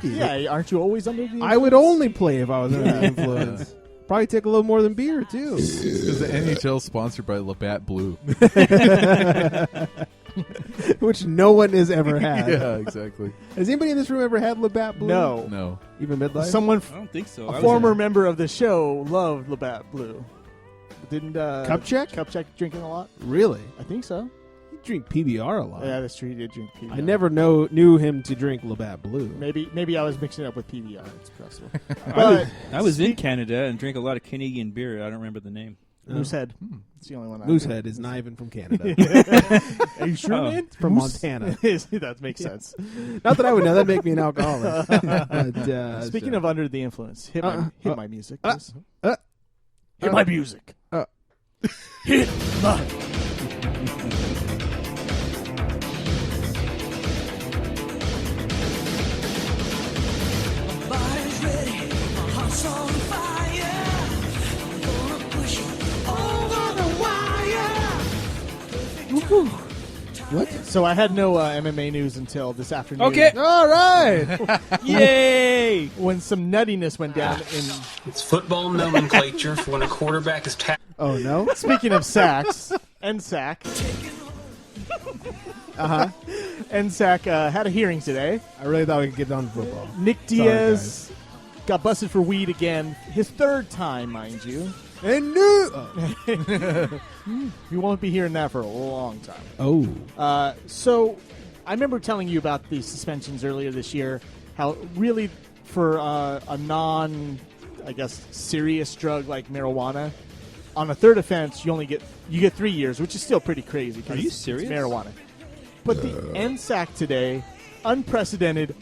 lucky. Yeah, aren't you always under the influence? I would only play if I was under the influence. Probably take a little more than beer, too. Because the NHL is sponsored by Labatt Blue. Which no one has ever had. Yeah, exactly. Has anybody in this room ever had Labatt Blue? No. Even midlife? Someone, I don't think so. a former member of the show loved Labatt Blue. Didn't Kupchak drinking a lot? Really? I think so. He drink PBR a lot. Yeah, that's true. He did drink PBR. I never knew him to drink Labatt Blue. Maybe I was mixing it up with PBR. It's possible. I was in Canada and drank a lot of Canadian beer. I don't remember the name. Moosehead. It's the only one. Moosehead is not even from Canada. Are you sure, man? It's from Montana. That makes sense. Not that I would know. That'd make me an alcoholic. But, Speaking of under the influence, hit my music. Hit hit my music. Hit my. Body's ready, my heart's on fire. I'm gonna push you over the wire. What? So I had no MMA news until this afternoon. Okay. All right. Yay! When some nuttiness went down in. It's football nomenclature for when a quarterback is Oh, no? Speaking of sacks, NSAC. NSAC had a hearing today. I really thought we could get down to football. Nick Diaz got busted for weed again. His third time, mind you. And new. You won't be hearing that for a long time. Oh. So I remember telling you about the suspensions earlier this year, how really for a non, I guess, serious drug like marijuana, on a third offense, you get 3 years, which is still pretty crazy. Are you serious? It's marijuana. But the NSAC today, unprecedented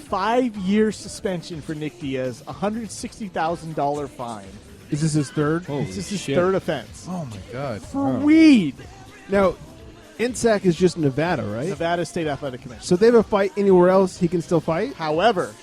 5-year suspension for Nick Diaz, $160,000 fine. Is this his third? This is his third offense. Oh, my God. For weed. Now, NSAC is just Nevada, right? Nevada State Athletic Commission. So if they have a fight anywhere else, he can still fight? However,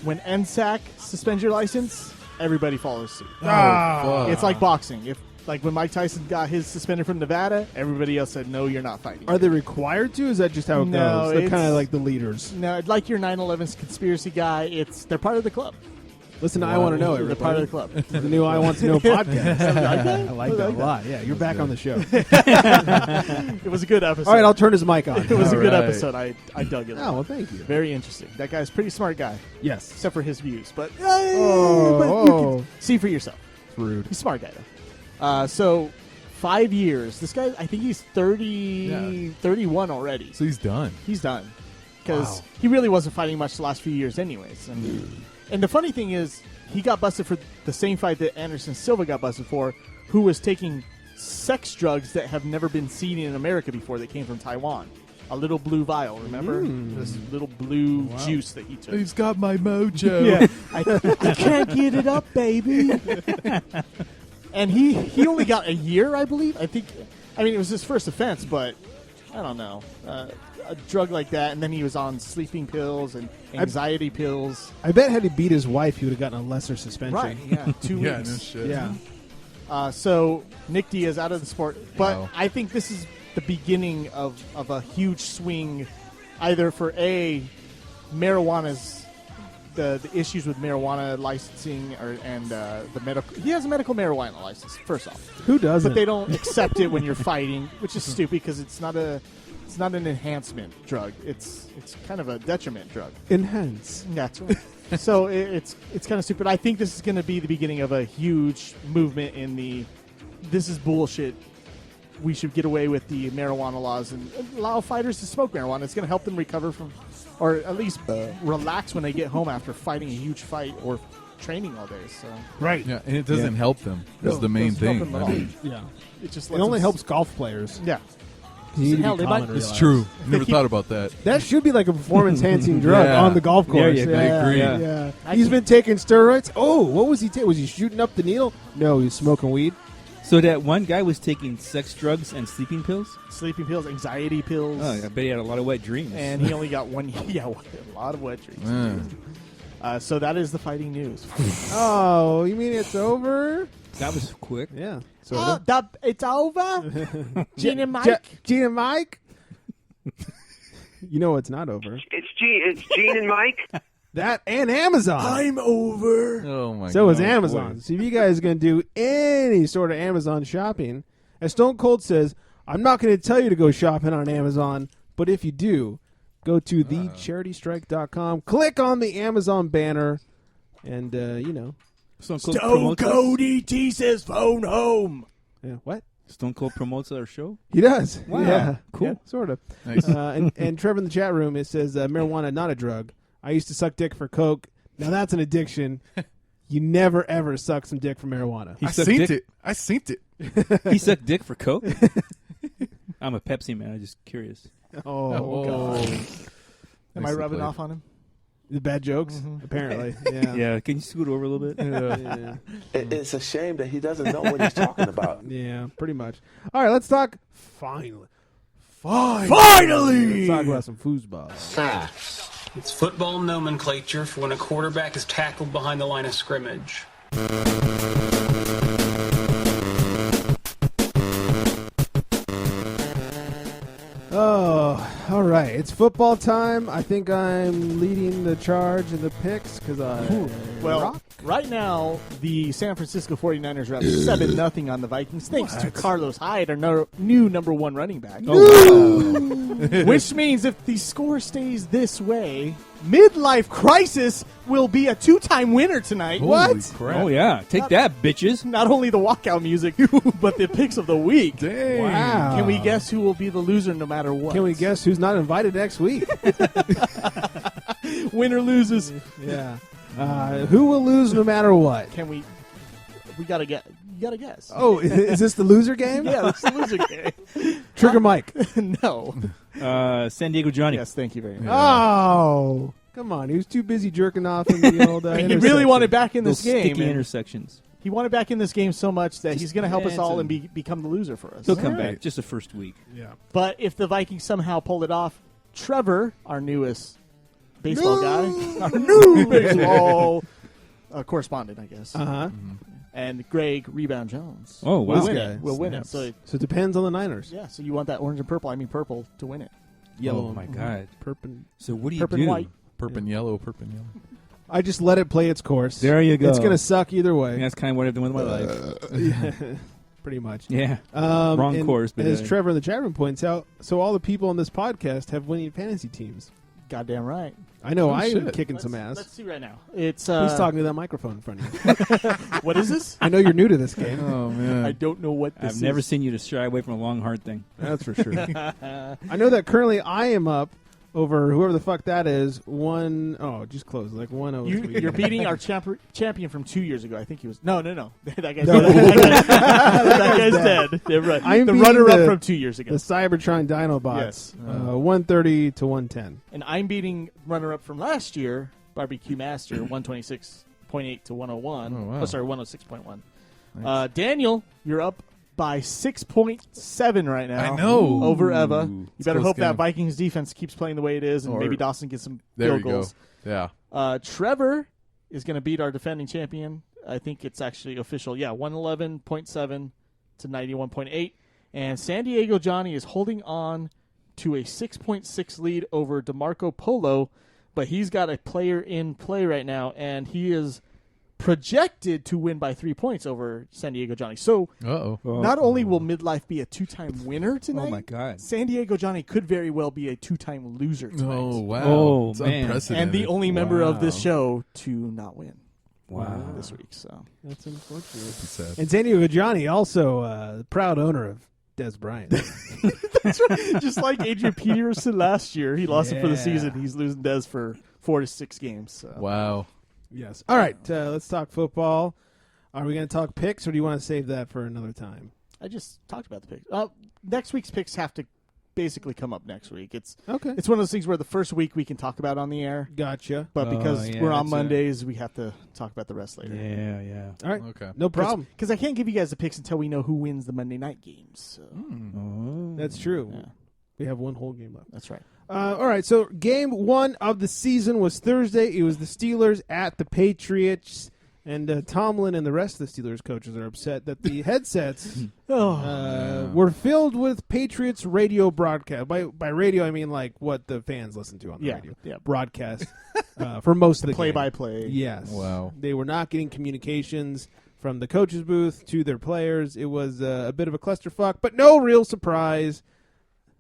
when NSAC suspends your license, everybody follows suit. fuck. It's like boxing. If when Mike Tyson got his suspended from Nevada, everybody else said, no, you're not fighting. Are they required to? Is that just how it No, goes? They're kind of like the leaders. No, like your 9/11 conspiracy guy, they're part of the club. Listen to I Want to Know, They're everybody. part of the club. The new I Want to Know podcast. I like that a lot. Yeah, you're back on the show. It was a good episode. All right, I'll turn his mic on. It was a good right. episode. I dug it. Oh, well, thank you. Very interesting. That guy's a pretty smart guy, Yes. except for his views. But, Oh. you can see for yourself. Rude. He's a smart guy, though. So 5 years. This guy, I think he's 31 already. So he's done. He's done. Because he really wasn't fighting much the last few years anyways. And the funny thing is, he got busted for the same fight that Anderson Silva got busted for, who was taking sex drugs that have never been seen in America before that came from Taiwan. A little blue vial, remember? This little blue juice that he took. He's got my mojo. Yeah. I can't get it up, baby. And he only got a year, I believe. I mean, it was his first offense, but I don't know. A drug like that, and then he was on sleeping pills and anxiety pills. I bet had he beat his wife, he would have gotten a lesser suspension. Right, yeah, 2 weeks. Yeah, no shit. Yeah. So Nick Diaz out of the sport. But Wow. I think this is the beginning of a huge swing, either for marijuana's the issues with marijuana licensing and the medical. He has a medical marijuana license. First off, Who doesn't? but they don't accept it when you're fighting, which is stupid because it's not an enhancement drug. It's kind of a detriment drug. Enhance. That's right. So it's kind of stupid. I think this is going to be the beginning of a huge movement in this is bullshit. We should get away with the marijuana laws and allow fighters to smoke marijuana. It's going to help them recover from, or at least relax when they get home after fighting a huge fight or training all day. So Right. Yeah, and it doesn't help them. That's the main doesn't help thing. them at I all. mean, Yeah. it just It only helps golf players. Yeah. You need to Hell, be they calm might- and it's relax. true. Never They keep- thought about that. That should be like a performance-enhancing drug Yeah. on the golf course. There you go. I agree. Yeah. I He's can- been taking steroids. Oh, what was he taking? Was he shooting up the needle? No, he's smoking weed. So that one guy was taking sex drugs and sleeping pills? Sleeping pills, anxiety pills. Oh, I bet he had a lot of wet dreams. And he only got one. Yeah, a lot of wet dreams. Man. So that is the fighting news. Oh, you mean it's over? that was quick. Yeah. So It's over? Gene and Mike? Gene and Mike? You know it's not over. It's Gene and Mike. That and Amazon. I'm over. Oh my god. So is Amazon. So if you guys are going to do any sort of Amazon shopping, as Stone Cold says, I'm not going to tell you to go shopping on Amazon, but if you do, go to thecharitystrike.com, click on the Amazon banner, and, Stone Cold Stone promotes us? Cold E.T. says phone home. Yeah, what? Stone Cold promotes our show? He does. Wow. Yeah, Cool. yeah, sort of. Nice. And Trevor in the chat room, it says, marijuana, not a drug. I used to suck dick for coke. Now that's an addiction. You never, ever suck some dick for marijuana. He I sucked seen dick. it. I seen it. He sucked dick for Coke? I'm a Pepsi man. I'm just curious. Oh, God. Am I Nicely rubbing played. off on him? The bad jokes, apparently. Yeah. Yeah, can you scoot over a little bit? Yeah. It's a shame that he doesn't know what he's talking about. Yeah, pretty much. All right, let's talk. Finally. Finally! Let's talk about some foosball. It's football nomenclature for when a quarterback is tackled behind the line of scrimmage. Oh, all right. It's football time. I think I'm leading the charge in the picks because Well, right now, the San Francisco 49ers are up 7-0 on the Vikings, thanks to Carlos Hyde, our new number one running back. Which means if the score stays this way, Midlife Crisis will be a 2-time winner tonight. Holy crap. Oh, yeah. Take that, bitches. Not only the walkout music, but the picks of the week. Dang. Wow. Can we guess who will be the loser no matter what? Can we guess who's not invited next week? Winner loses. Yeah. Who will lose no matter what? Can we? We gotta get. You gotta guess. Oh, is this the loser game? yeah, that's the loser game. Trigger Mike. No. San Diego Johnny. Yes, thank you very much. Oh, come on. He was too busy jerking off in the old He intersection. really wanted back in Those this game. sticky and intersections. He wanted back in this game so much that he's going to help us all and dancing. become the loser for us. He'll come right. back just the first week. Yeah. But if the Vikings somehow pull it off, Trevor, our newest baseball guy, our new baseball correspondent, I guess, Uh-huh. and Greg Rebound Jones. Oh, wow. We'll win This guy. it. We'll win it. Snaps. So, So it depends on the Niners. yeah, so you want that orange and purple, purple, to win it. Yellow. Oh, my God. Purple. So what do you Purple do? and white. Purple yellow, purple yellow. I just let it play its course. There you go. It's going to suck either way. And that's kind of what I've done with my life. Pretty much. Yeah. Wrong and course, but as uh, Trevor in the chat room points out, so all the people on this podcast have winning fantasy teams. Goddamn right. I know Oh, I'm shit. kicking some ass. Let's see right now. It's Who's talking to that microphone in front of you? What is this? I know you're new to this game. Oh man. I don't know what this I've is. never seen you to shy away from a long, hard thing. That's for sure. I know that currently I am up over whoever the fuck that is. Just close. Like 103. You're beating our champion from 2 years ago. I think he was. No. That guy's No. dead. That guy's dead. Yeah, right. I'm the beating runner-up the- from 2 years ago. the Cybertron Dinobots. Yes. 130 to 110. And I'm beating runner-up from last year, Barbecue Master, 126.8 to 101. Oh, wow. Oh, sorry, 106.1. Nice. Daniel, you're up by 6.7 right now. I know. Over Eva. Ooh. You It's better close hope that game. Vikings defense keeps playing the way it is, and Or- maybe Dawson gets some There field you go. goals. Yeah. Trevor is going to beat our defending champion. I think it's actually official. Yeah, 111.7 to 91.8. And San Diego Johnny is holding on to a 6.6 lead over DeMarco Polo, but he's got a player in play right now, and he is projected to win by 3 points over San Diego Johnny. So Uh-oh. not only will Midlife be a 2-time winner tonight, Oh, my God. San Diego Johnny could very well be a 2-time loser tonight. Oh, wow. Oh, It's man. unprecedented. And the only member of this Wow. show to not win Wow. this week. So That's unfortunate. That's sad. And San Diego Johnny, also proud owner of Des Bryant. just like Adrian Peterson last year, he lost it for the Yeah. season. He's losing Des for 4 to 6 games. So. Wow. Yes. All right, let's talk football. Are we going to talk picks, or do you want to save that for another time? I just talked about the picks. Next week's picks have to basically come up next week. It's Okay. one of those things where the first week we can talk about on the air, Gotcha. but because yeah, we're on that's Mondays, we have to talk about the rest later. Yeah. All right. Okay. No problem. Because I can't give you guys the picks until we know who wins the Monday night games. So. Oh. That's true. Yeah. We have one whole game left. That's right. All right, so game one of the season was Thursday. It was the Steelers at the Patriots. And Tomlin and the rest of the Steelers coaches are upset that the headsets Oh. were filled with Patriots radio broadcast. By radio, I mean like what the fans listen to on the radio. Yeah. Broadcast for most of the game. Play-by-play. Yes. Wow. They were not getting communications from the coaches' booth to their players. It was a bit of a clusterfuck, but no real surprise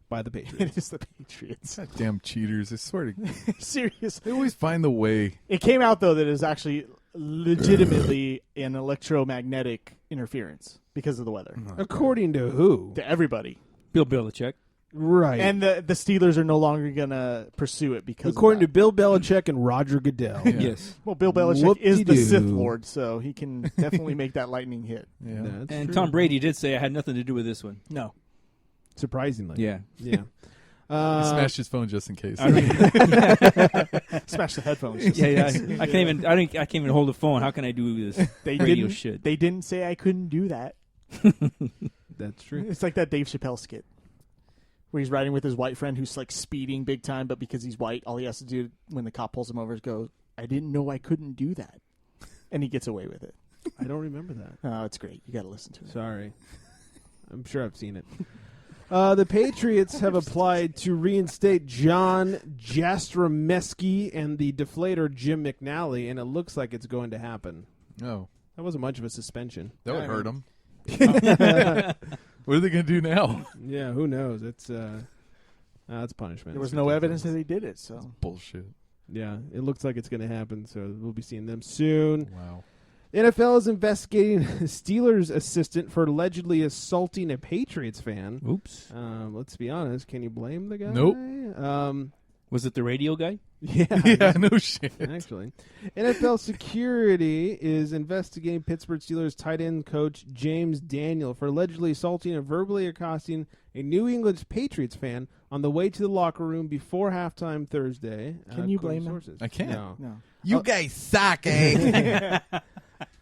by the Patriots. It is the Patriots. Damn cheaters. I swear to Serious. They always find the way. It came out, though, that it was actually legitimately an electromagnetic interference because of the weather. According to who? To everybody. Bill Belichick. Right. And the Steelers are no longer going to pursue it because according to of that. Bill Belichick and Roger Goodell. Yes. Well, Bill Belichick is the Whoop-de-doo. Sith Lord, so he can definitely make that lightning hit. Yeah. That's And true. Tom Brady did say I had nothing to do with this one. No. Surprisingly. Yeah. Yeah. He smashed his phone just in case. I mean, Smash the headphones. yeah. I can't even hold the phone. How can I do this They radio didn't, shit? They didn't say I couldn't do that. That's true. It's like that Dave Chappelle skit where he's riding with his white friend who's like speeding big time, but because he's white, all he has to do when the cop pulls him over is go, I didn't know I couldn't do that. And he gets away with it. I don't remember that. Oh, it's great. You got to listen to it. Sorry. I'm sure I've seen it. The Patriots have applied to reinstate John Jastromeski and the deflator Jim McNally, and it looks like it's going to happen. Oh, That wasn't much of a suspension. that would I hurt mean- him. What are they going to do now? Yeah, who knows? It's that's punishment. There was It's no ridiculous. evidence that he did it, so. Bullshit. Yeah, it looks like it's going to happen, so we'll be seeing them soon. Wow. NFL is investigating Steelers assistant for allegedly assaulting a Patriots fan. Oops. Let's be honest. Can you blame the guy? Nope. Was it the radio guy? Yeah. Yeah, no shit. Actually, NFL security is investigating Pittsburgh Steelers tight end coach James Daniel for allegedly assaulting and verbally accosting a New England Patriots fan on the way to the locker room before halftime Thursday. Can you according blame to him? sources. I can't. No. You guys suck, eh?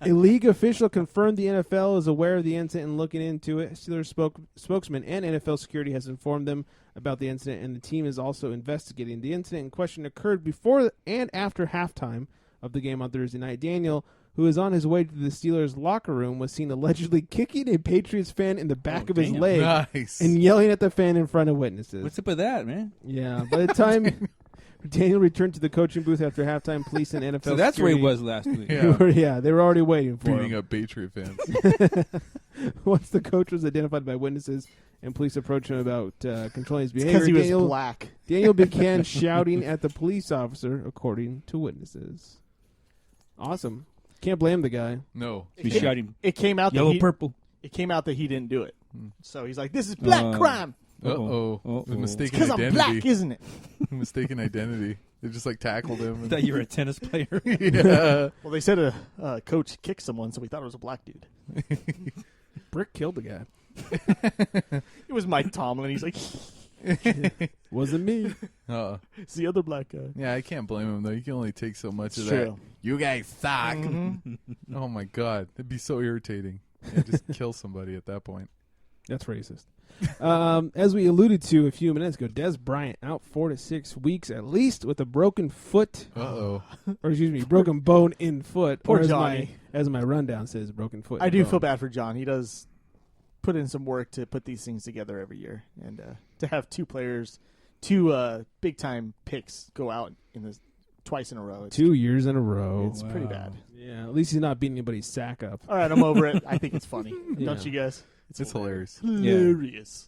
A league official confirmed the NFL is aware of the incident and looking into it. Steelers spokesman and NFL security has informed them about the incident, and the team is also investigating. The incident in question occurred before and after halftime of the game on Thursday night. Daniel, who is on his way to the Steelers' locker room, was seen allegedly kicking a Patriots fan in the back of his damn. leg Nice. and yelling at the fan in front of witnesses. What's up with that, man? Yeah, by the time Daniel returned to the coaching booth after halftime, police and NFL So that's where he security- was last week. Yeah. They were already waiting for Beating him. up Patriot fans. Once the coach was identified by witnesses and police approached him about controlling his behavior, Because he was Daniel, black. Daniel began shouting at the police officer, according to witnesses. Awesome. Can't blame the guy. No. He's shouting It came out that yellow, he, purple. it came out that he didn't do it. So he's like, this is black crime. Uh-oh. Uh-oh. Mistaken Because I'm identity. black, isn't it? Mistaken identity. They just like tackled him. I And, thought you were a tennis player. yeah. Well, they said a coach kicked someone, so we thought it was a black dude. Brick killed the guy. It was Mike Tomlin. He's like, Wasn't me. it's the other black guy. Yeah, I can't blame him though. You can only take so much of True. that. You guys suck. Oh my god, it'd be so irritating. Yeah, just kill somebody at that point. That's racist. As we alluded to a few minutes ago, Des Bryant out 4 to 6 weeks at least with a broken foot, Uh-oh. or excuse me, broken bone in foot. Poor or as Johnny. as my rundown says, broken foot. I in do bone. feel bad for John. He does put in some work to put these things together every year, and to have two big time picks go out in this twice in a row. 2 years in a row. It's pretty bad. Yeah, at least he's not beating anybody's sack up. All right, I'm over it. I think it's funny. Yeah. Don't you guys? It's hilarious. Hilarious.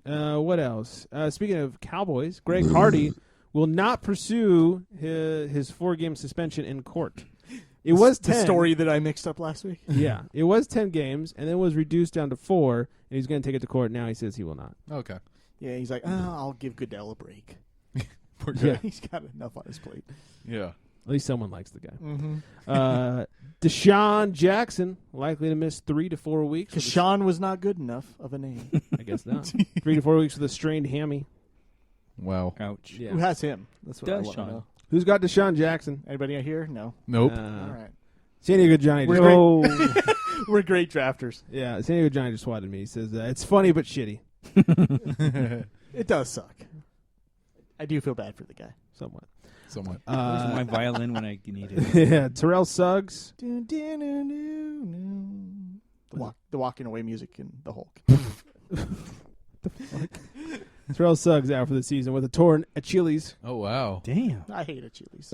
What else? Speaking of Cowboys, Greg Hardy will not pursue his 4-game suspension in court. It was 10. The story that I mixed up last week. Yeah, it was 10 games, and then was reduced down to 4, and he's going to take it to court. Now he says he will not. Okay. Yeah, he's like, I'll give Goodell a break. Poor Yeah. guy. He's got enough on his plate. Yeah. At least someone likes the guy. Mm-hmm. Deshaun Jackson likely to miss 3 to 4 weeks. Because with a- Sean was not good enough of a name. I guess not. 3 to 4 weeks with a strained hammy. Wow. Ouch. Yeah. Who has him? That's what I want to Deshaun. know. Who's got Deshaun Jackson? Anybody out here? No. Nope. All right. San Diego Johnny. We're Just, great. We're great drafters. yeah, San Diego Johnny just swatted me. He says it's funny but shitty. It does suck. I do feel bad for the guy. Somewhat. somewhat. Where's my violin when I need it? Yeah, Terrell Suggs. The walking away music in the Hulk. Terrell Suggs out for the season with a torn Achilles. Oh wow. Damn. I hate Achilles.